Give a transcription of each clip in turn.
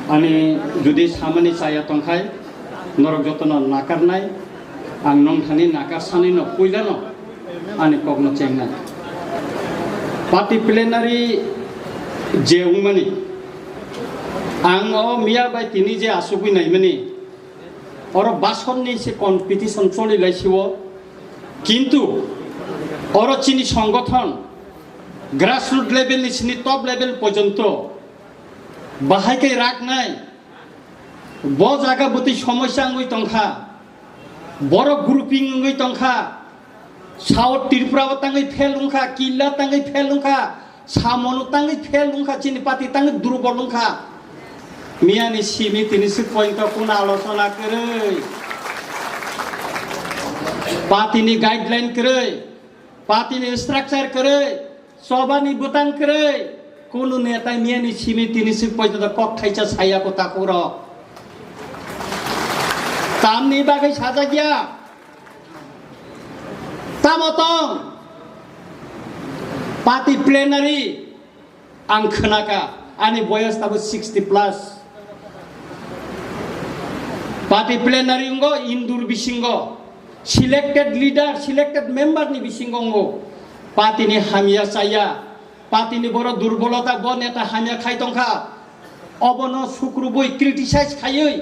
Ani judi samani saya tongkai norok jotono nakarnai ang nong thani nakar sani no puilano ani kokno chengnai party plenary jeung mani ang o mia bai tini je asubui nai mani oro bason ni se competition choli laisiwo কিন্তু oro chini সংগঠন grassroots level ni chini top level পর্যন্ত বাহাইকে রাখ নাই ব জায়গা বতি সমস্যা ngui tongkha বড় grouping ngui tongkha south Tripura তাঙ্গই ফেলুংখা কিল্লা তাঙ্গই ফেলুংখা সামনু তাঙ্গই ফেলুংখা চিনি পাতি তাঙ্গই দুর্বলুংখা মিয়ানি সিমি তিনি পয়েন্ট কোন আলোচনা করে পাতিনি গাইডলাইন করে পাতিনি স্ট্রাকচার করে সবানি বুতাং করে কোন নেতা মিয়ানি সিমি তিনি পর্যন্ত কক খাইছা ছায়া কথা কর তামনি বাগै সাজা গিয়া তামতং পাতি প্লেনারি আং खोनाका आनि बयस ताबो 60+ party plenary ngo indur bisingo selected leader selected member ni bisingo ngo party ni hamia saya party ni boro durbolata bo neta hamia khai tongkha obono sukruboi criticize khayoi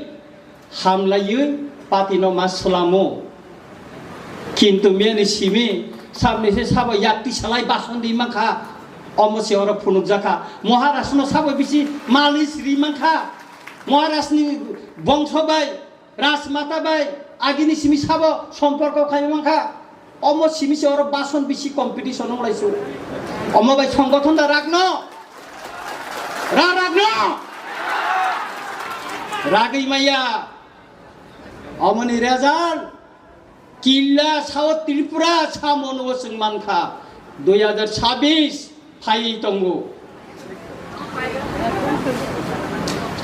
hamlayoi party no maslamo কিন্তু many Simi সামনে সে সাবো ইয়াতি সালাই বাসন দি মাখা অমসি ওর ফুনুক জাখা মহারাষ্ট্র সাবো বেশি মালিশ রি মাখা মহারাষ্ট্রনি বংশ by Rajmata by আগিনি Simi সাবো সম্পর্ক খাই মাখা অম সিমি সে ওর বাসন বেশি কম্পিটিশন লাইছো অম বাই সংগঠনটা রাখনো রাখনো রাগই মাইয়া অমনি রেজাল্ট কিল্লা সাউথ ত্রিপুরা সামন ওসং মানখা 2026 ফাই তঙ্গু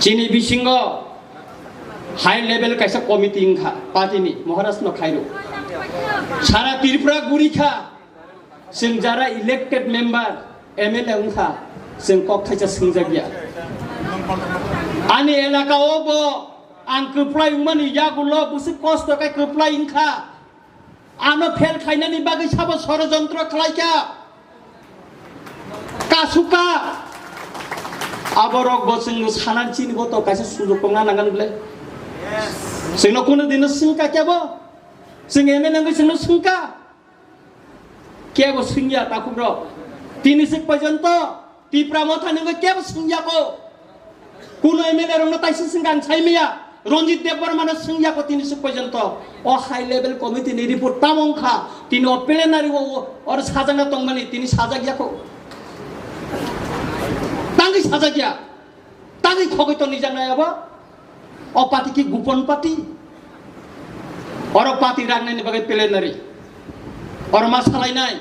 চিনি বিসিংগ হাই লেভেল কাইসা কমিটি ইংখা পার্টিনি মহারাষ্ট্র খাইরো সারা ত্রিপুরা গুরিখা जों যারা ইলেক্টেড মেম্বার এমএলএ উংখা जों কক খাইসা সিংজাগিয়া আনি এলাকাও বো আং কপ্লাই উমানি ইয়াগুলো বুসি কষ্ট কাই কপ্লাই ইংখা आनो फेल खाइनानि बागै साबो षड़यंत्र खालायका कासुका आबरक बसंग सानांचिनि गत कासे सुजुग पंगा नांगन बले जोंनो कोनो दिन सिंका केबो जों एमएलए जोंनो सिंका केबो सिंगिया ताकुब्र तिनिसिक पर्यंत टिप्रा मथानि केबो सिंगियाको कोनो एमएलए रंनो ताइसि सिंगान साइमिया रंजित देबबर्मानो सिंगियाको तिनिसिक पर्यंत ओ हाई लेवल कमिटी नि रिपोर्ट तामंखा तिनि ओ प्लेनारि और साजाना तंगमानि तिनि साजागियाको तांगै साजागिया तांगै खगैत निजांनायाबो ओ पार्टी की गोपन पार्टी और पार्टी रांनायनि बागै प्लेनारि और मा सालायनाय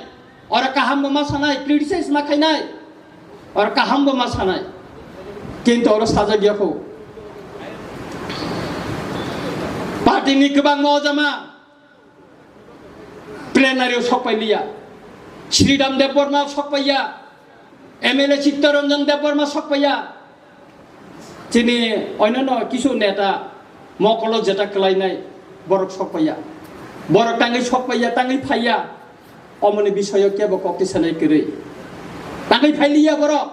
और काहामबो मा सानाय क्रिटिसाइज मा खायनाय और काहामबो मा सानाय किन्तु और साजागियाखौ पार्टी नि गोबां मजामा प्लेनारियाव सकपायलिया श्रीराम देबबर्मा सकपाया एमएलए चित्तरंजन देबबर्मा सकपाया तिनि अन्यान्य किछु नेता मकल जेटा कलायनाय बरक सकपाया बरक तांगै सकपाया तांगै फाया अमनि विषय केबो कक्तिसानाय करै तांगै फायलिया बरक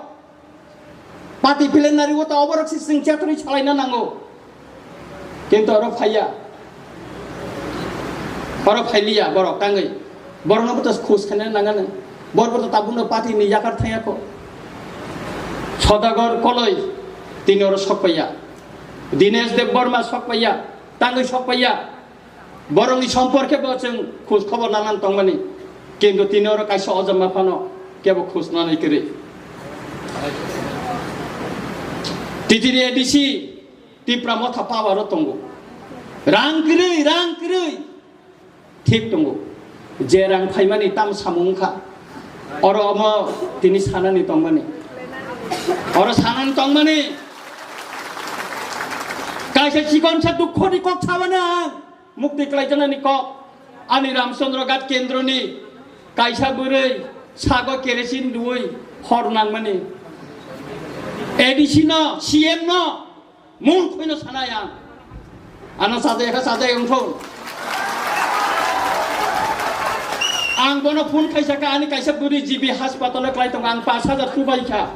पार्टी प्लेनारियाव त अबरक सिं चेतरि सालायना नांगौ किन्तु अर फाया और फाइलिया बरक तांगै बरनबो त खोज खाने नांगानो बरबो त ताबुनो पार्टी नि याकार थायाको सदागर कलै तिनि और सकपाया दिनेश देबबर्मा सकपाया तांगै सकपाया बरंनि सम्पर्के बो जों खोज खबर नानान तंगमानि किन्तु तिनि और काइसा अजमा फानो केबो खोज नानै करे तितिरि एडिसि टिप्रा मथा पावार तंगो रां करै ठीक दंगो जे रां फाइमानि ताम सामुंखा और अम तिनि सानानि तंगमानि और सानानि तंगमानि काइसे सिगनसा दुखनि कक साबाना मुक्ति क्लाइजनानि कक आनि रामचंद्र घाट केन्द्रनि काइसा बोरै सागो केरोसिन दुई हर नांमानि एडिसि न सीएम न mung khoino sanaya ana sajai ungthon ang bono phone kaisa ka ani kaisa buri jibi hospital klai tong ang 5000 rubai kha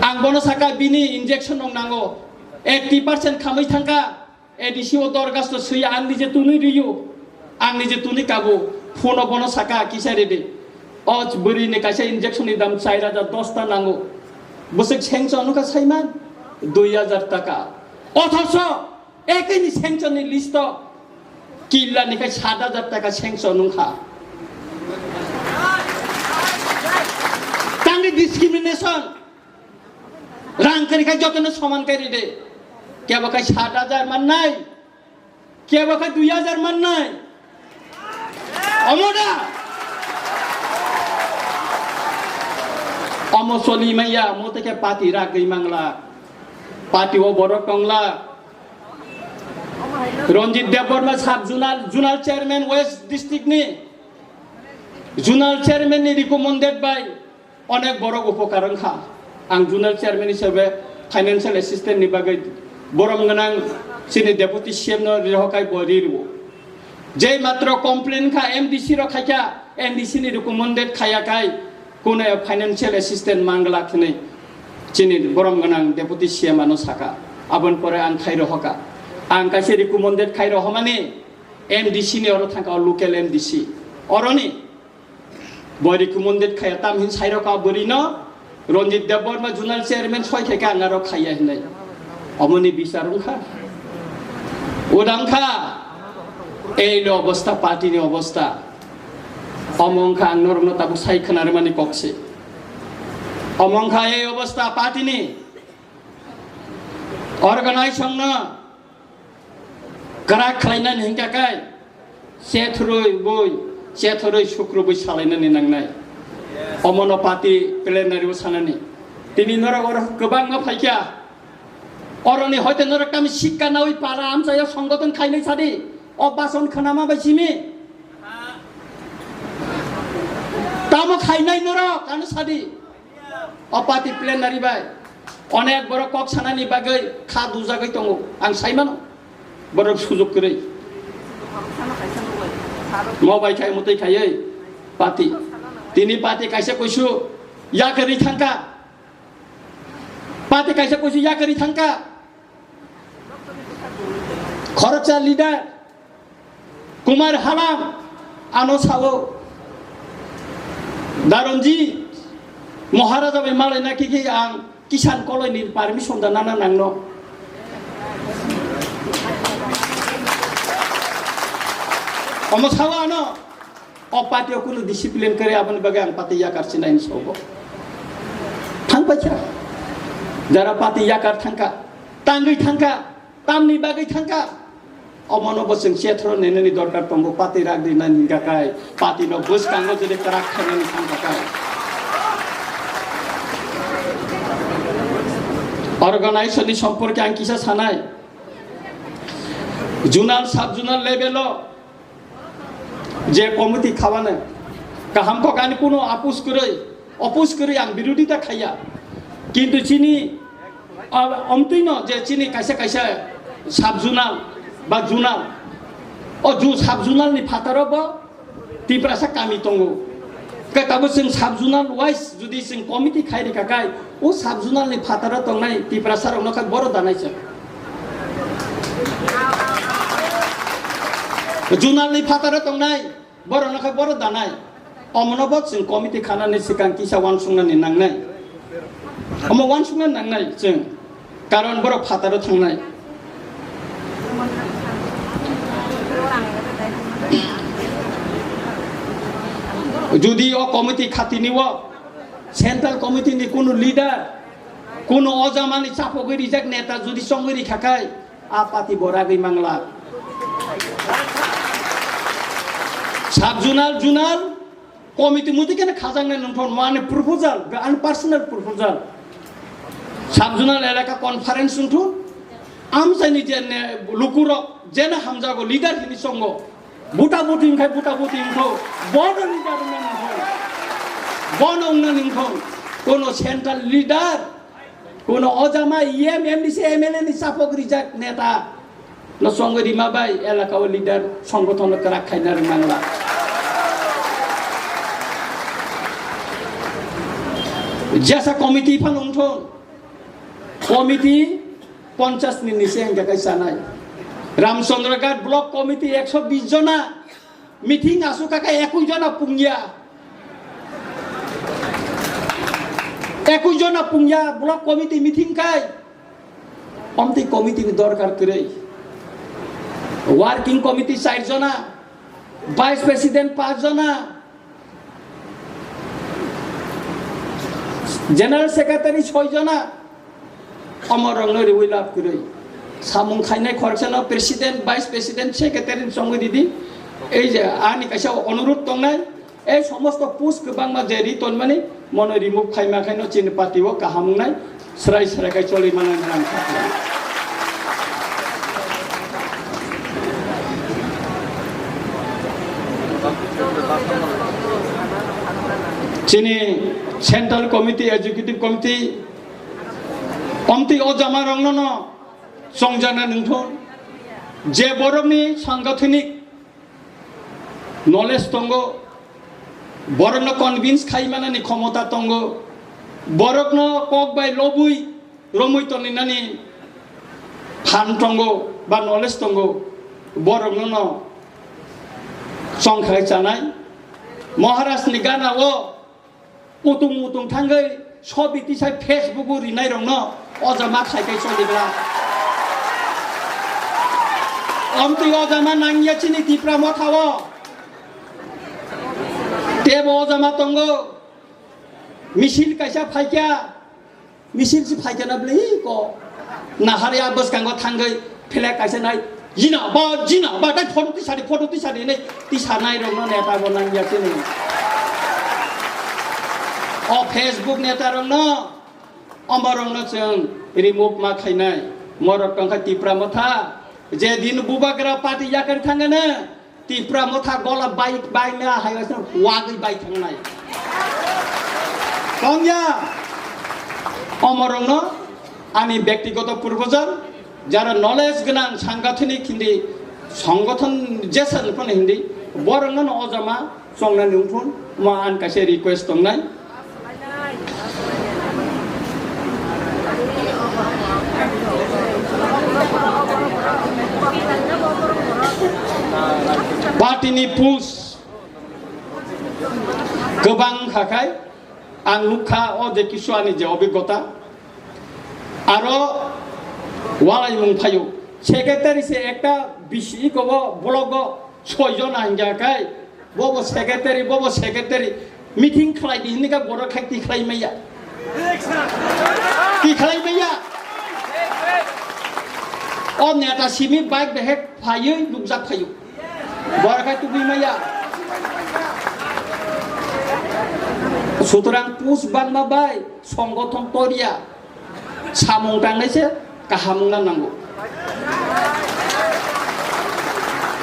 ang bono saka bini injection nong nango 80% khamai thangka edisi o dorgas to sui ang nije tuni riyu ang nije tuni kabu phone bono saka kisa rede oj buri ne kaisa injection ni dam 4010 ta nango bosek chengcho anuka saiman 2000 টাকা অথচ একই স্যাংশনের list কিল্লা নিকাই 7000 টাকা sanction নুখা তাঙ্গে discrimination রাং করিকাই যতন সমান করি দে কেবকাই 7000 মান নাই কেবকাই 2000 মান নাই অমোডা অমসলি মাইয়া মোতেকে পাতি রাগই মাংলা पार्टी वो बड़ो कंगला रंजित देवबर्मा साब जुनाल चेयरमैन वेस्ट डिस्ट्रिक्ट नि जुनाल चेयरमैन नि रिकमेंडेड बाय अनेक बड़ो उपकारन खा आं जुनाल चेयरमैन हिसाबै फाइनेंशियल असिस्टेंट नि बागै बरम गनां सिनि डेपुटी सीएम न रहकाय बरिरु जे मात्र कमप्लेन खा एमडीसी रो खाया एमडीसी नि रिकमेंडेड खाया काय कोने फाइनेंशियल असिस्टेंट मांगला खनै चीनी बरम गनां डेपुटी सीएम आनो साका आबन परे आं खाइरो हका आं कासे रिकमेंडेड खाइरो हमानि एमडीसी नि अरो थांका लोकल एमडीसी अरनि बय रिकमेंडेड खाया ताम हिन साइरो का बरिनो रंजित देवबर्मा जुनाल चेयरमैन सय खायका आंगारो खाया हिनाय अमनि बिचारुखा उदांखा एलो अवस्था पार्टी नि अवस्था अमंखा आं नरनो ताबु साइखनार मानि कक्से अमंखा ए अवस्था पार्टी नि अर्गानाइजेशन न ग्राक खालायनानै हिंगाकाय सेथुरै शुक्रबै सालायनानै नांनाय अमन पार्टी प्लेनारियाव सानानै तिनि नरक गोबां फाइका अरनि हयतो नरक कामि शिक्षा नावै पारा आमसाया संगठन खायनाय सादि अबासन खनामा बायसिमि तामो खायनाय नरक कानो सादि अपाति प्लेनारि बाय अनेक बड़ कक सानानि बागै खा दुजागै दङ आं साइमान बड़ सुजुग करै मबाइ खाय मतै खायै पाति तिनि पाति काइसे कइसु या करि थांका पाति काइसे कइसु या करि थांका खरचा लिडार कुमार हालाम आनो सावो दारनजी महाराजा बे मालाय नाखि आं किसान कलयनि पारमिशन दाना नांनो अमसावा न अ पार्टीयाव कुनु डिसिप्लिन करे आबन बगे आं पार्टी याकार सिनायनि सौबो थांबायसा जरा पार्टी याकार थांका तांगै थांका तामनि बागै थांका अमनो बसं सेथ्र नेननि दरकार तंगो पार्टी रागदि नानि गाकाय पार्टी न बस कांगो जदि कराक खाननि थांकाय अर्गानाइजेशन सम्पर्के आं किसा सानाय जुनाल साब जुनाल लेभेल जे कमिटी खावानो गाहामखौ गानि कोनो अपोज करै आं बिरोधिता खाया किन्तु चिनि अमतैनो जे चिनि काइसे काइसे साब जुनाल बा जुनाल जु साब जुनालनि फातारावबो तिप्रासा कामि दङो कताबो जों साब जुनाल वाइस जुदि जों कमिटी खायरिखाखाय ओ साब जुनालनि फातारा दंनाय तिप्रासारावनो खाय बर' दानायसो जुनालनि फातारा दंनाय बर'नो खाय बर' दानाय अमनबो जों कमिटी खानानै सिगां किसा वानसुंनानै नांनाय अम वानसुंनानै नांनाय जों कारन बर' फातारा थांनाय जुदि ओ कमिटी खातिनिव सेंट्रल कमिटी नि कोनो लीडर कोनो अजामानि चापगै रिजेक्ट नेता जुदि संगरि खाखाय आ पार्टी बरागै मांगला साब जुनाल कमिटी मुति केन खाजांनाय नंथन माने प्रपोजाल आन पर्सनल प्रपोजाल साब जुनाल एलाका कन्फारेन्स नंथु आमसानि जे लुकुर जेना हामजागो लीडर हिनि संग बुटा बुटिंखाय बुटा बुटिंखौ बन लीडर बन कोनो सेंट्रल लीडर কোনো অজামা ইএম এমডিসি এমএলএ নি চাপক রিজাক নেতা no songo di mabai elaka leader সংগঠন kerak khainar mangla jasa komiti panungthon komiti 50 ni nise ang jakai sanai Ramchandragat block committee 120 jona meeting asu kaka 21 jona pungya 21 jona pungya block committee meeting kai omti committee ni dorkar kore working committee 4 jona vice president 5 jona general secretary 6 jona amorongno riwilap kore samung khainai khorchana president vice president secretary songo didi ei je ani kaisa onurut tongnai ei somosto post kobangma je riton mani mono remove khaima khaino chin party o kahamungnai srai srai kai choli manan ram khapla chini central committee executive committee omti ojama rongno no songjana nungthon je borokni sanggathonik knowledge tongo borokno convince khaimanani khomota tongo borokno kok bai lobui romui toninani phan tongo ba knowledge tongo borokno no songkhai chanai Maharashtra ni gana o utung thangai sobiti sai Facebook rinai rongno ojama khaikai solibra omti ojama nangya chini tipra mothawo tebo ojama tongo misil kaisa phaikya misil si phaikya na bli ko nahari abos kango thangai phela kaisa nai jina ba dai photo ti sari nei ti sanai rongno neta bo nangya chini o Facebook neta rongno ambarongno chang remove ma khainai morok tangka tipra motha je din bubagra party yakar thangana tipra motha gola bai na hayasa wagi bai thangnai kongya amorongno ani ব্যক্তিগত পূর্বজন যারা knowledge গনাং সাংগঠনিক হিন্দি সংগঠন জেসান von Hindi বরংনো অজামা সংনা নুংথুন মা আন কাছে request তংনাই Batini puls gobang khakai ang lukha o je kisuani je obigota aro walai mung phayu secretary se ekta bishi ko blog 6 jon anjakai bobo secretary meeting khlai di ni ka boro khakti khlai maiya ki khlai maiya o neta simi bike behek phayu lukjak phayu বরখাই তুবি মাইয়া সুতরাং পুষ Bangla by সংগঠন তরিয়া সামুং টাংনাইছে কাহামুং নাंगौ